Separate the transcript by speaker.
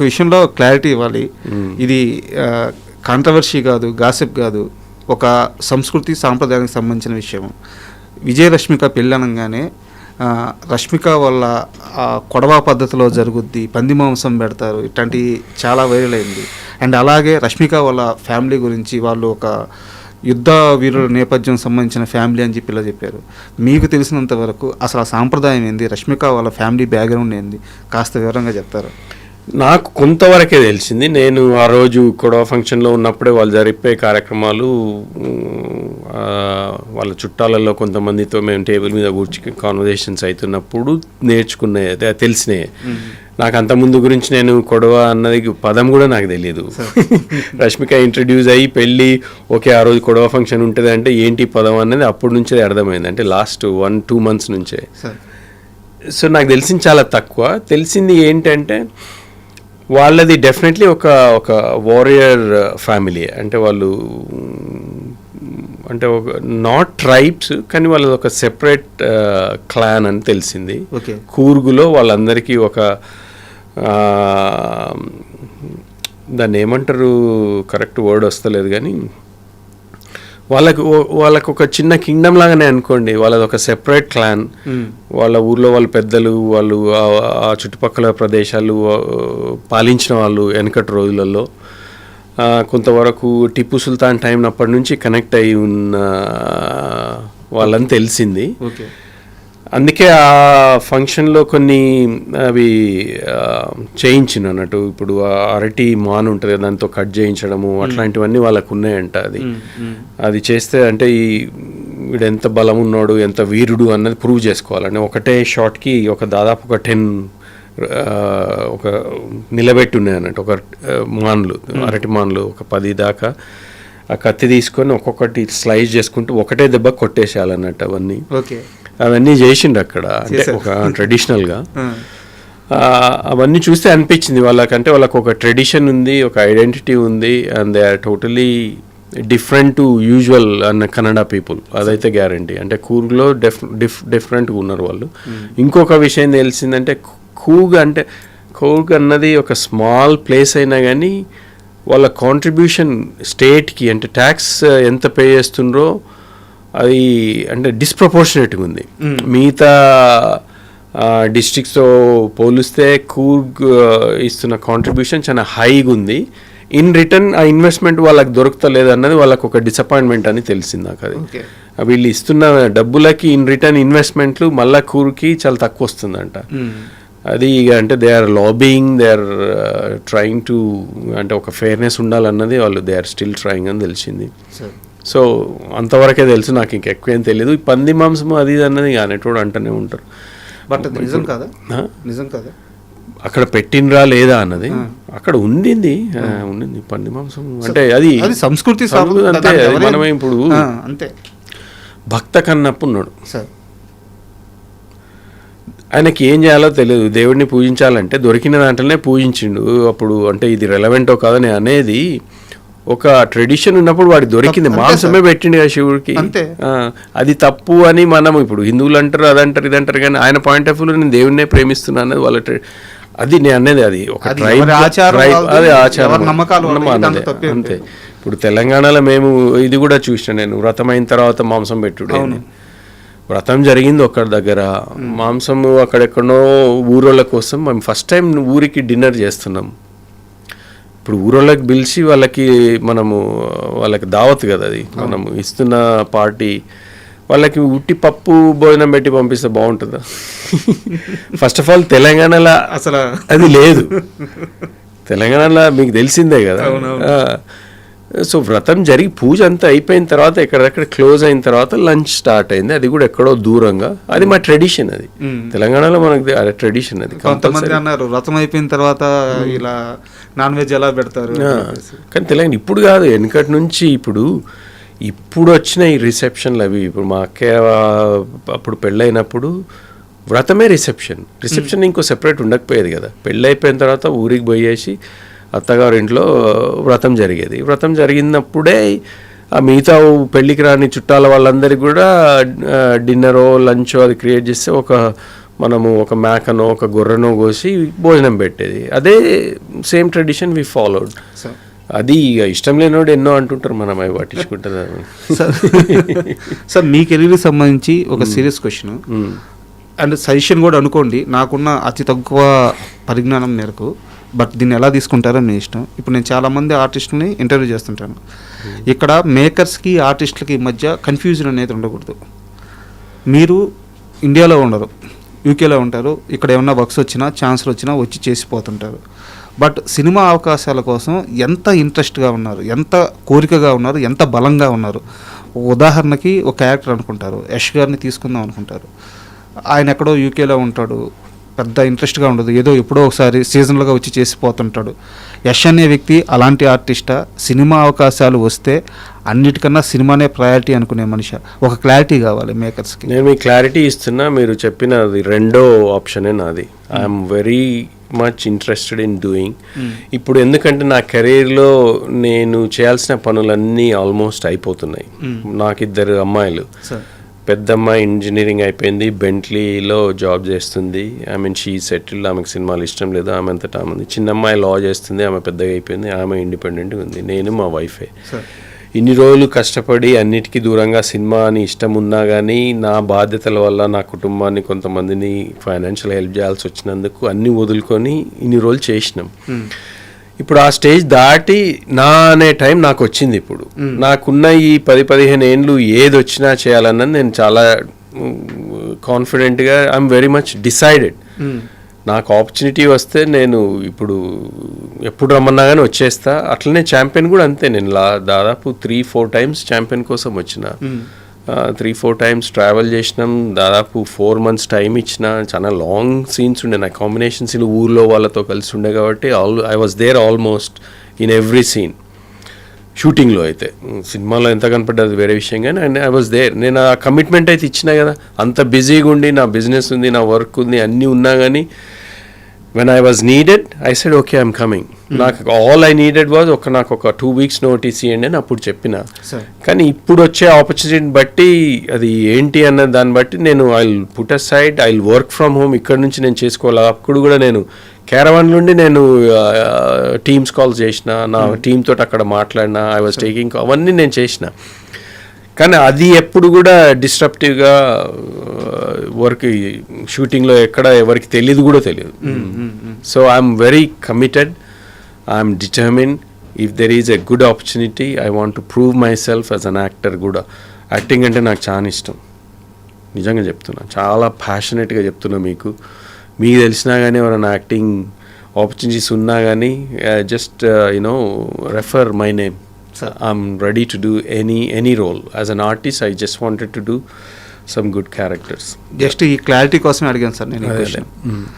Speaker 1: ఒక విషయంలో క్లారిటీ ఇవ్వాలి. ఇది కాంట్రవర్సీ కాదు, గాసిప్ కాదు, ఒక సంస్కృతి సాంప్రదాయానికి సంబంధించిన విషయం. విజయరశ్మిక పెళ్ళి అనగానే రష్మిక వల్ల కొడవ పద్ధతిలో జరుగుద్ది, పంది మాంసం పెడతారు, ఇట్లాంటి చాలా వైరల్ అయింది. అండ్ అలాగే రష్మిక వాళ్ళ ఫ్యామిలీ గురించి వాళ్ళు ఒక యుద్ధ వీరుల నేపథ్యం సంబంధించిన ఫ్యామిలీ అని చెప్పి ఇలా చెప్పారు. మీకు తెలిసినంత వరకు అసలు ఆ సాంప్రదాయం ఏంది, రష్మిక వాళ్ళ ఫ్యామిలీ బ్యాక్గ్రౌండ్ ఏంది, కాస్త వివరంగా చెప్తారు?
Speaker 2: నాకు కొంతవరకే తెలిసింది. నేను ఆ రోజు కొడవ ఫంక్షన్లో ఉన్నప్పుడే వాళ్ళు జరిపే కార్యక్రమాలు, వాళ్ళ చుట్టాలలో కొంతమందితో మేము టేబుల్ మీద కూర్చి కాన్వర్జేషన్స్ అవుతున్నప్పుడు నేర్చుకున్నాయి, తెలిసినాయి. నాకు అంత ముందు గురించి నేను కొడవ అన్నది పదం కూడా నాకు తెలియదు. రష్మిక ఇంట్రడ్యూస్ అయ్యి పెళ్ళి ఓకే ఆ రోజు కొడవ ఫంక్షన్ ఉంటుంది అంటే ఏంటి పదం అన్నది అప్పటి నుంచే అర్థమైంది, అంటే లాస్ట్ 1-2 months నుంచే. సో నాకు తెలిసింది చాలా తక్కువ. తెలిసింది ఏంటంటే వాళ్ళది డెఫినెట్లీ ఒక వారియర్ ఫ్యామిలీ. అంటే వాళ్ళు అంటే ఒక నాట్ ట్రైబ్స్, కానీ వాళ్ళది ఒక సెపరేట్ క్లాన్ అని తెలిసింది. కూర్గులో వాళ్ళందరికీ ఒక దాన్ని ఏమంటారు, కరెక్ట్ వర్డ్ వస్తలేదు, కానీ వాళ్ళకు ఒక చిన్న కింగ్డమ్ లాగానే అనుకోండి. వాళ్ళది ఒక సెపరేట్ క్లాన్. వాళ్ళ ఊర్లో వాళ్ళ పెద్దలు, వాళ్ళు ఆ చుట్టుపక్కల ప్రదేశాలు పాలించిన వాళ్ళు వెనకటి రోజులలో. కొంతవరకు టిప్పు సుల్తాన్ టైం అప్పటి నుంచి కనెక్ట్ అయి ఉన్న వాళ్ళని తెలిసింది. అందుకే ఆ ఫంక్షన్లో కొన్ని అవి చేయించిన అన్నట్టు. ఇప్పుడు అరటి మాన్ ఉంటుంది, దాంతో కట్ చేయించడము అట్లాంటివన్నీ వాళ్ళకు ఉన్నాయంట. అది చేస్తే అంటే వీడు ఎంత బలం ఉన్నాడు, ఎంత వీరుడు అన్నది ప్రూవ్ చేసుకోవాలని ఒకటే షాట్కి దాదాపు ఒక 10 ఒక నిలబెట్టి ఉన్నాయి అన్నట్టు. ఒక మాన్లు, అరటి మాన్లు ఒక 10 దాకా ఆ కత్తి తీసుకొని ఒక్కొక్కటి స్లైస్ చేసుకుంటూ ఒకటే దెబ్బ కొట్టేసేయాలన్నట్టు. అవన్నీ చేసిండు అక్కడ, అంటే ఒక ట్రెడిషనల్గా. అవన్నీ చూస్తే అనిపించింది వాళ్ళకంటే వాళ్ళకు ఒక ట్రెడిషన్ ఉంది, ఒక ఐడెంటిటీ ఉంది, and they are totally different to usual అన్న కన్నడ పీపుల్, అదైతే గ్యారంటీ. అంటే కూర్గ్లో డిఫరెంట్గా ఉన్నారు వాళ్ళు. ఇంకొక విషయం తెలిసిందంటే కూర్గ్ అన్నది ఒక స్మాల్ ప్లేస్ అయినా కానీ వాళ్ళ కాంట్రిబ్యూషన్ స్టేట్కి, అంటే ట్యాక్స్ ఎంత పే చేస్తుండ్రో అది అంటే డిస్ప్రపోర్షనేట్గా ఉంది. మిగతా డిస్ట్రిక్ట్స్తో పోలిస్తే కూర్గ్ ఇస్తున్న కాంట్రిబ్యూషన్ చాలా హైగా ఉంది. ఇన్ రిటర్న్ ఆ ఇన్వెస్ట్మెంట్ వాళ్ళకి దొరుకుతలేదు అన్నది వాళ్ళకు ఒక డిసప్పాయింట్మెంట్ అని తెలిసింది నాకు. అది వీళ్ళు ఇస్తున్న డబ్బులకి ఇన్ రిటర్న్ ఇన్వెస్ట్మెంట్లు మళ్ళా కూర్కి చాలా తక్కువ వస్తుందంట. అది అంటే they are lobbying, they are trying to, అంటే ఒక ఫెయిర్నెస్ ఉండాలన్నది వాళ్ళు దే ఆర్ స్టిల్ ట్రయింగ్ అని తెలిసింది. సో అంతవరకే తెలుసు, నాకు ఇంకెక్కువేం తెలియదు. ఈ పంది మాంసం అది అన్నది అనేటోడు అంటూనే ఉంటారు.
Speaker 1: బట్ నిజం కాదా, నిజం కాదా
Speaker 2: అక్కడ పెట్టినరా లేదా అన్నది అక్కడ ఉండింది పంది మాంసం. అంటే అది
Speaker 1: సంస్కృతి
Speaker 2: అంతే. మనమే ఇప్పుడు
Speaker 1: అంతే.
Speaker 2: భక్త కన్నప్ప ఉన్నాడు, ఆయనకి ఏం చేయాలో తెలియదు. దేవుడిని పూజించాలంటే దొరికిన దాంట్లోనే పూజించిండు. అప్పుడు అంటే ఇది రెలవెంటో కాదని అనేది ఒక ట్రెడిషన్ ఉన్నప్పుడు వాడికి దొరికింది, మాంసమే పెట్టిండు కదా శివుడికి. అది తప్పు అని మనం ఇప్పుడు హిందువులు అంటారు, అదంటారు, ఇదంటారు, కానీ ఆయన పాయింట్ ఆఫ్ వ్యూలో నేను దేవుడినే ప్రేమిస్తున్నా అన్నది వాళ్ళ అది నేను అనేది. అది ఒక ట్రైబ్, అదే ఆచారం, అంతే. ఇప్పుడు తెలంగాణలో మేము ఇది కూడా చూసిన, నేను వ్రతం అయిన తర్వాత మాంసం పెట్టుడే. వ్రతం జరిగింది ఒకరి దగ్గర, మాంసం అక్కడెక్కడో ఊరోళ్ళ కోసం మేము ఫస్ట్ టైం ఊరికి డిన్నర్ చేస్తున్నాం. ఇప్పుడు ఊరోళ్ళకి పిలిచి వాళ్ళకి దావత్ కదా, అది మనము ఇస్తున్న పార్టీ. వాళ్ళకి ఉట్టి పప్పు భోజనం పెట్టి పంపిస్తే బాగుంటుందా? ఫస్ట్ ఆఫ్ ఆల్ తెలంగాణలో అసలు అది లేదు. తెలంగాణలో మీకు తెలిసిందే కదా. సో వ్రతం జరిగి పూజ అంతా అయిపోయిన తర్వాత ఎక్కడెక్కడ క్లోజ్ అయిన తర్వాత లంచ్ స్టార్ట్ అయింది. అది కూడా ఎక్కడో దూరంగా. అది మా ట్రెడిషన్, అది తెలంగాణలో మనకి ట్రెడిషన్. అది
Speaker 1: కొంతమంది అన్నారు వ్రతం అయిపోయిన తర్వాత ఇలా నాన్ వెజ్ ఎలా పెడతారు,
Speaker 2: కానీ తెలంగాణ ఇప్పుడు కాదు, వెనకటి నుంచి. ఇప్పుడు వచ్చిన ఈ రిసెప్షన్లు అవి, ఇప్పుడు మా అక్క అప్పుడు పెళ్ళైనప్పుడు వ్రతమే రిసెప్షన్ ఇంకో సెపరేట్ ఉండకపోయేది కదా. పెళ్ళి అయిపోయిన తర్వాత ఊరికి పోయేసి అత్తగారి ఇంట్లో వ్రతం జరిగేది. వ్రతం జరిగినప్పుడే ఆ మిగతా పెళ్ళికి రాని చుట్టాల వాళ్ళందరికీ కూడా డిన్నరో లంచో అది క్రియేట్ చేస్తే ఒక మనము ఒక మేకనో ఒక గొర్రెనో కోసి భోజనం పెట్టేది. అదే సేమ్ ట్రెడిషన్ వి ఫాలోడ్. అది ఇష్టం లేనివాడు ఎన్నో అంటుంటారు, మనం అవి పట్టించుకుంటుంది.
Speaker 1: సార్ మీ కెరీర్కి సంబంధించి ఒక సీరియస్ క్వశ్చన్ అండ్ సజెషన్ కూడా అనుకోండి, నాకున్న అతి తక్కువ పరిజ్ఞానం మేరకు, బట్ దీన్ని ఎలా తీసుకుంటారో మీ ఇష్టం. ఇప్పుడు నేను చాలామంది ఆర్టిస్టులని ఇంటర్వ్యూ చేస్తుంటాను. ఇక్కడ మేకర్స్కి ఆర్టిస్టులకి మధ్య కన్ఫ్యూజన్ అనేది ఉండకూడదు. మీరు ఇండియాలో ఉండరు, యూకేలో ఉంటారు, ఇక్కడ ఏమన్నా వర్క్స్ వచ్చినా ఛాన్స్లు వచ్చినా వచ్చి చేసిపోతుంటారు. బట్ సినిమా అవకాశాల కోసం ఎంత ఇంట్రెస్ట్గా ఉన్నారు, ఎంత కోరికగా ఉన్నారు, ఎంత బలంగా ఉన్నారు. ఉదాహరణకి ఒక యాక్టర్ అనుకుంటారు, యష్ గారిని తీసుకుందాం అనుకుంటారు. ఆయన ఎక్కడో యూకేలో ఉంటాడు, పెద్ద ఇంట్రెస్ట్గా ఉండదు, ఏదో ఎప్పుడో ఒకసారి సీజనల్గా వచ్చి చేసిపోతుంటాడు. యష్ అనే వ్యక్తి అలాంటి ఆర్టిస్టా? సినిమా అవకాశాలు వస్తే అన్నిటికన్నా సినిమానే ప్రయారిటీ అనుకునే మనిషి? ఒక క్లారిటీ కావాలి మేకర్స్కి.
Speaker 2: నేను మీకు క్లారిటీ ఇస్తున్నా, మీరు చెప్పినది రెండో ఆప్షనే నాది. I'm very much interested in doing. ఇప్పుడు ఎందుకంటే నా కెరీర్లో నేను చేయాల్సిన పనులన్నీ ఆల్మోస్ట్ అయిపోతున్నాయి. నాకు 2 అమ్మాయిలు. పెద్ద అమ్మాయి ఇంజనీరింగ్ అయిపోయింది, బెంట్లీలో జాబ్ చేస్తుంది. ఐ మీన్ షీ సెటిల్డ్, ఆమెకు సినిమాలు ఇష్టం లేదు, ఆమె అంతటా ఆమె. చిన్న అమ్మాయి లా చేస్తుంది, ఆమె పెద్దగా అయిపోయింది, ఆమె ఇండిపెండెంట్గా ఉంది. నేను మా వైఫే. ఇన్ని రోజులు కష్టపడి అన్నిటికీ దూరంగా సినిమా అని ఇష్టం ఉన్నా కానీ నా బాధ్యతల వల్ల నా కుటుంబాన్ని కొంతమందిని ఫైనాన్షియల్ హెల్ప్ చేయాల్సి వచ్చినందుకు అన్నీ వదులుకొని ఇన్ని రోజులు చేసినాం. ఇప్పుడు ఆ స్టేజ్ దాటి నా అనే టైం నాకు వచ్చింది. ఇప్పుడు నాకున్న ఈ 10-15 ఏండ్లు ఏది వచ్చినా చేయాలన్నది నేను చాలా కాన్ఫిడెంట్గా, ఐఎమ్ వెరీ మచ్ డిసైడెడ్. నాకు ఆపర్చునిటీ వస్తే నేను ఇప్పుడు ఎప్పుడు రమ్మన్నా కానీ వచ్చేస్తా. అట్లనే ఛాంపియన్ కూడా అంతే. నేను దాదాపు 3-4 టైమ్స్ ఛాంపియన్ కోసం వచ్చిన, 3-4 టైమ్స్ ట్రావెల్ చేసినాం. దాదాపు 4 months టైం ఇచ్చిన. చాలా లాంగ్ సీన్స్ ఉండే నా కాంబినేషన్ సీన్, ఊర్లో వాళ్ళతో కలిసి ఉండే కాబట్టి I was there almost in every scene. షూటింగ్లో అయితే, సినిమాలో ఎంత కనపడ్డది వేరే విషయం, కానీ అండ్ ఐ వాజ్ దేర్. నేను ఆ కమిట్మెంట్ అయితే ఇచ్చినా కదా. అంత బిజీగా ఉండి, నా బిజినెస్ ఉంది, నా వర్క్ ఉంది, అన్నీ ఉన్నా కానీ when I was needed, I said, okay, I'm coming. నాకు all I needed was నాకు ఒక 2 weeks నోటీస్ ఇవ్వండి అని అప్పుడు చెప్పిన. కానీ ఇప్పుడు వచ్చే ఆపర్చునిటీని బట్టి అది ఏంటి అన్న దాన్ని బట్టి నేను I will put a side, I will work from home. ఇక్కడ నుంచి నేను చేసుకోవాలి. అప్పుడు కూడా నేను క్యారవాన్ నుండి నేను టీమ్స్ కాల్స్ చేసిన, నా టీమ్ తోటి అక్కడ మాట్లాడిన, ఐ వాజ్ టేకింగ్, అవన్నీ నేను చేసిన. కానీ అది ఎప్పుడు కూడా డిస్ట్రప్టివ్గా వర్క్ షూటింగ్లో ఎక్కడ ఎవరికి తెలియదు కూడా తెలియదు. So I'm very committed, I'm determine. If there is a good opportunity, I want to prove my self as an actor కూడా. యాక్టింగ్ అంటే నాకు చాలా ఇష్టం, నిజంగా చెప్తున్నా, చాలా ప్యాషనెట్గా చెప్తున్నా. మీకు తెలిసినా కానీ ఎవరైనా యాక్టింగ్ ఆపర్చునిటీస్ ఉన్నా కానీ just refer my name. I'm ready to do any role. As an artist, I just wanted to do some good characters.
Speaker 1: Just ఈ క్లారిటీ కోసమే అడిగాను సార్ నేను.